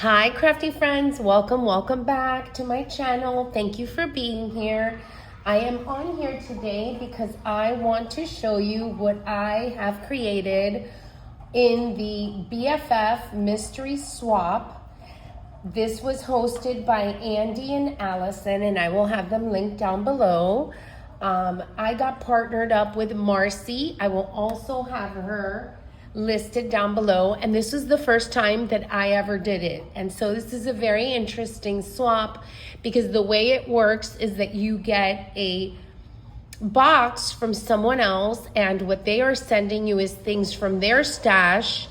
Hi crafty friends, welcome back to my channel. Thank you for being here. I am on here today because I want to show you what I have created in the BFF Mystery Swap. This was hosted by Andi and Alyson, and I will have them linked down below. I got partnered up with Marcie. I will also have her listed down below, and this is the first time that I ever did it. And so this is a very interesting swap because the way it works is that you get a box from someone else, and what they are sending you is things from their stash,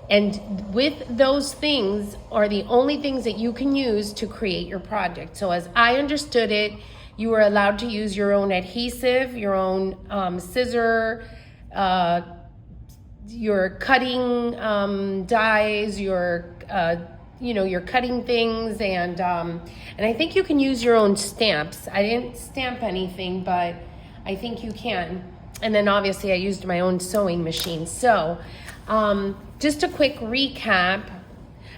and with those things are the only things that you can use to create your project. So as I understood it, you are allowed to use your own adhesive, your own scissor, your cutting dies, your your cutting things, and I think you can use your own stamps. I didn't stamp anything, but I think you can. And then obviously I used my own sewing machine. So just a quick recap,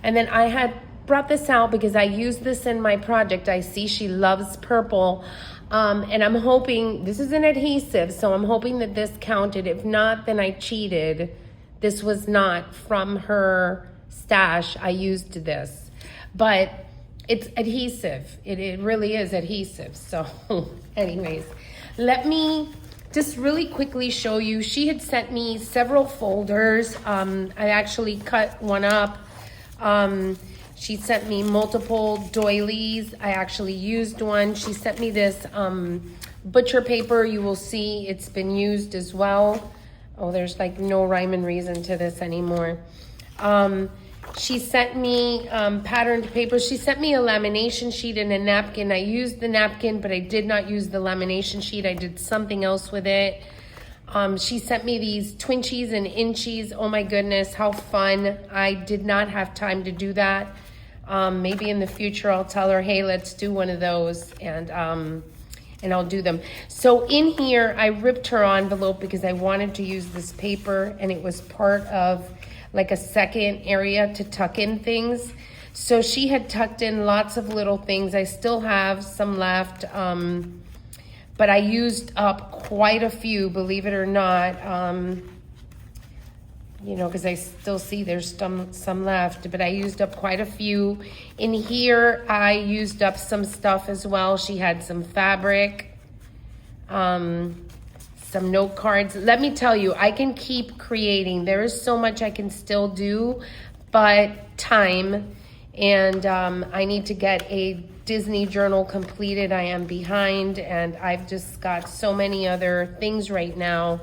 and then I had brought this out because I used this in my project. I see she loves purple. And I'm hoping, this is an adhesive, so I'm hoping that this counted. If not, then I cheated. This was not from her stash. I used this, but it's adhesive. It really is adhesive. So anyways, let me just really quickly show you. She had sent me several folders. I actually cut one up. She sent me multiple doilies. I actually used one. She sent me this butcher paper. You will see it's been used as well. Oh, there's like no rhyme and reason to this anymore. She sent me patterned paper. She sent me a lamination sheet and a napkin. I used the napkin, but I did not use the lamination sheet. I did something else with it. She sent me these twinchies and inchies. Oh my goodness, how fun. I did not have time to do that. Maybe in the future I'll tell her, hey, let's do one of those, and I'll do them. So in here, I ripped her envelope because I wanted to use this paper, and it was part of like a second area to tuck in things. So she had tucked in lots of little things. I still have some left, but I used up quite a few, believe it or not. Because I still see there's some left, but I used up quite a few. In here, I used up some stuff as well. She had some fabric, some note cards. Let me tell you, I can keep creating. There is so much I can still do, but time, and I need to get a Disney journal completed. I am behind, and I've just got so many other things right now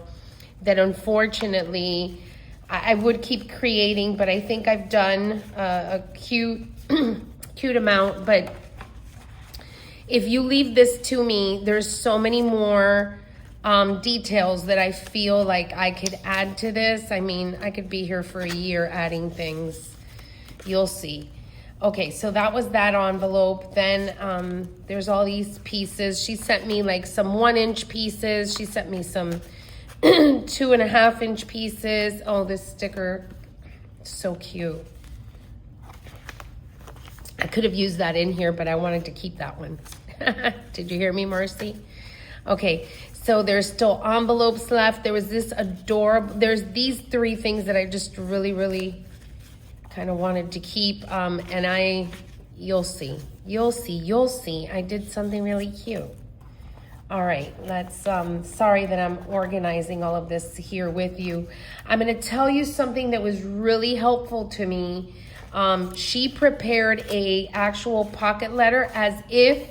that unfortunately I would keep creating, but I think I've done a cute amount. But if you leave this to me, there's so many more details that I feel like I could add to this. I mean, I could be here for a year adding things. You'll see. Okay, so that was that envelope. Then there's all these pieces. She sent me like some 1-inch pieces. She sent me some 2.5-inch pieces. Oh, this sticker, so cute. I could have used that in here, but I wanted to keep that one. Did you hear me, Marcie? Okay, so there's still envelopes left. There was this adorable, there's these 3 things that I just really kind of wanted to keep. And you'll see. I did something really cute. All right, let's, sorry that I'm organizing all of this here with you. I'm gonna tell you something that was really helpful to me. She prepared a actual pocket letter as if,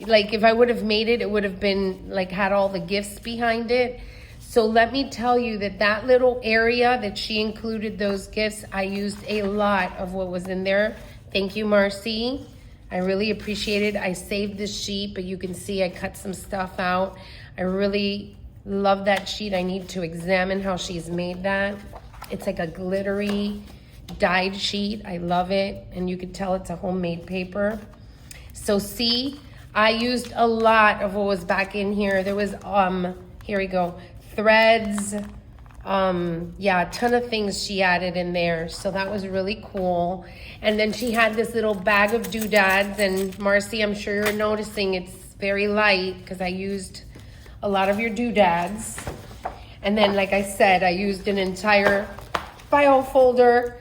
like if I would have made it, it would have been like had all the gifts behind it. So let me tell you that little area that she included those gifts, I used a lot of what was in there. Thank you, Marcie. I really appreciate it. I saved this sheet, but you can see I cut some stuff out. I really love that sheet. I need to examine how she's made that. It's like a glittery dyed sheet. I love it. And you can tell it's a homemade paper. So see, I used a lot of what was back in here. There was, here we go, threads, Yeah, a ton of things she added in there. So that was really cool. And then she had this little bag of doodads. And Marcie, I'm sure you're noticing it's very light because I used a lot of your doodads. And then, like I said, I used an entire file folder.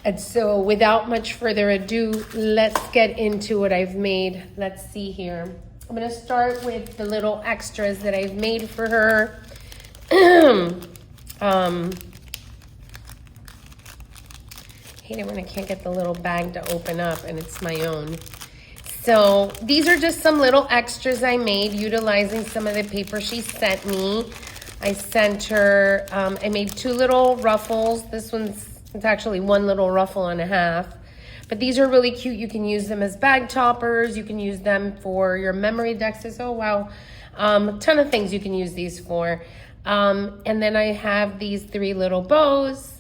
And so without much further ado, let's get into what I've made. Let's see here. I'm going to start with the little extras that I've made for her. Hate it when I can't get the little bag to open up and it's my own. So these are just some little extras I made utilizing some of the paper she sent me. I sent her, I made 2 little ruffles. This one's, it's actually 1 little ruffle and a half. But these are really cute. You can use them as bag toppers. You can use them for your memory dexes. Oh, wow. A ton of things you can use these for. And then I have these 3 little bows.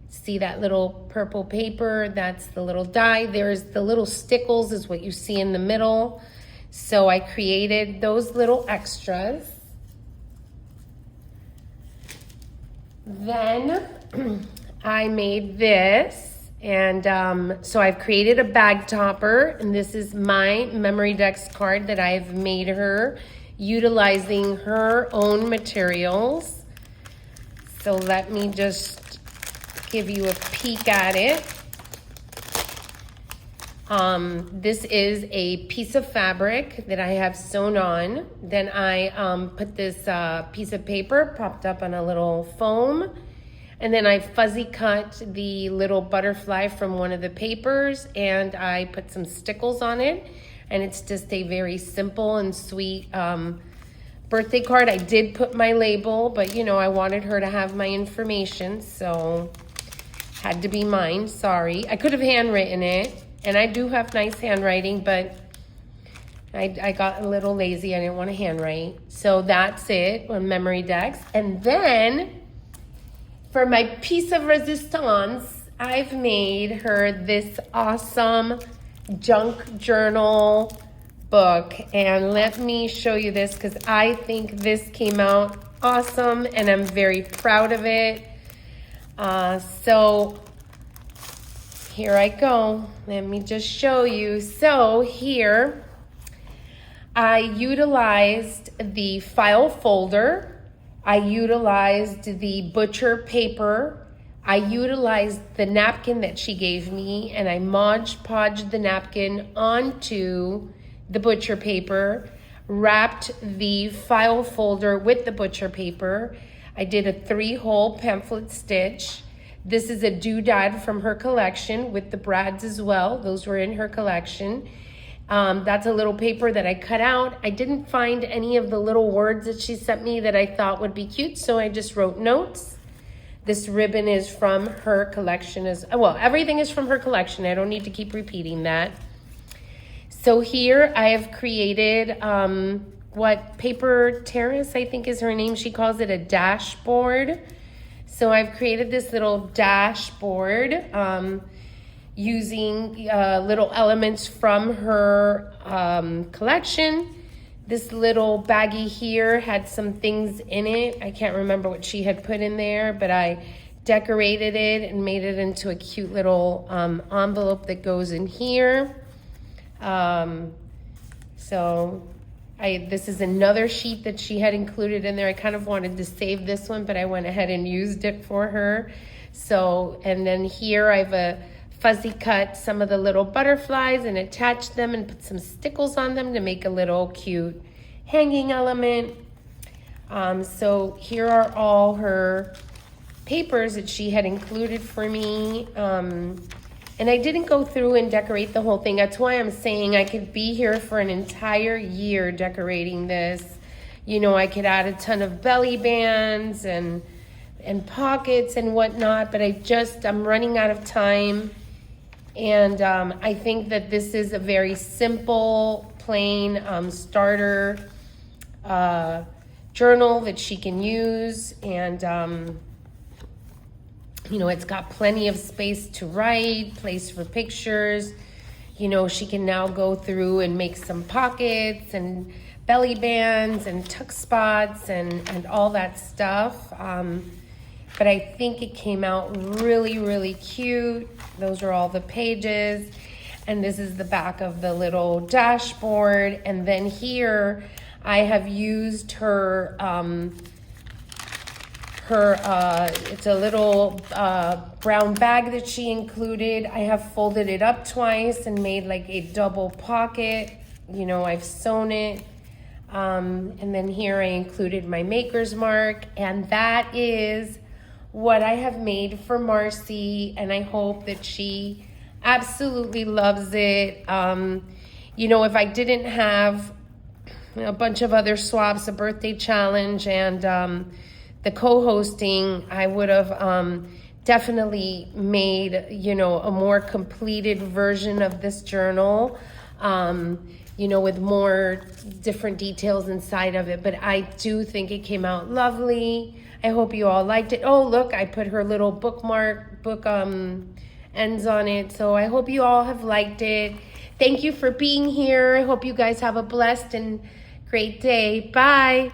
See that little purple paper? That's the little die. There's the little stickles is what you see in the middle. So I created those little extras. Then I made this. And so I've created a bag topper. And this is my memory dex card that I've made her utilizing her own materials. So let me just give you a peek at it. This is a piece of fabric that I have sewn on. Then I put this piece of paper propped up on a little foam. And then I fuzzy cut the little butterfly from one of the papers and I put some stickles on it. And it's just a very simple and sweet birthday card. I did put my label, but you know, I wanted her to have my information, so had to be mine, sorry. I could have handwritten it, and I do have nice handwriting, but I got a little lazy. I didn't want to handwrite. So that's it on memory decks. And then for my piece of resistance, I've made her this awesome junk journal book. And let me show you this because I think this came out awesome and I'm very proud of it. So here I go. Let me just show you. So here I utilized the file folder. I utilized the butcher paper. I utilized the napkin that she gave me and I Mod Podged the napkin onto the butcher paper, wrapped the file folder with the butcher paper. I did a 3-hole pamphlet stitch. This is a doodad from her collection with the brads as well. Those were in her collection. That's a little paper that I cut out. I didn't find any of the little words that she sent me that I thought would be cute, so I just wrote notes. This ribbon is from her collection as well. Everything is from her collection. I don't need to keep repeating that. So here I have created what Paper Terrace, I think is her name. She calls it a dashboard. So I've created this little dashboard using little elements from her collection. This little baggie here had some things in it. I can't remember what she had put in there, but I decorated it and made it into a cute little envelope that goes in here. This is another sheet that she had included in there. I kind of wanted to save this one, but I went ahead and used it for her. So, and then here I've fuzzy cut some of the little butterflies and attached them and put some stickles on them to make a little cute hanging element. So here are all her papers that she had included for me. And I didn't go through and decorate the whole thing. That's why I'm saying I could be here for an entire year decorating this. You know, I could add a ton of belly bands and pockets and whatnot, but I'm running out of time. And I think that this is a very simple, plain starter journal that she can use. And you know, it's got plenty of space to write, place for pictures. You know, she can now go through and make some pockets and belly bands and tuck spots and all that stuff. but I think it came out really, really cute. Those are all the pages. And this is the back of the little dashboard. And then here I have used her, it's a little brown bag that she included. I have folded it up twice and made like a double pocket. You know, I've sewn it. And then here I included my maker's mark. And that is what I have made for Marcie. And I hope that she absolutely loves it. You know, if I didn't have a bunch of other swaps, a birthday challenge, and the co-hosting, I would have definitely made, you know, a more completed version of this journal, you know, with more different details inside of it. But I do think it came out lovely. I hope you all liked it. Oh, look, I put her little book ends on it. So I hope you all have liked it. Thank you for being here. I hope you guys have a blessed and great day. Bye.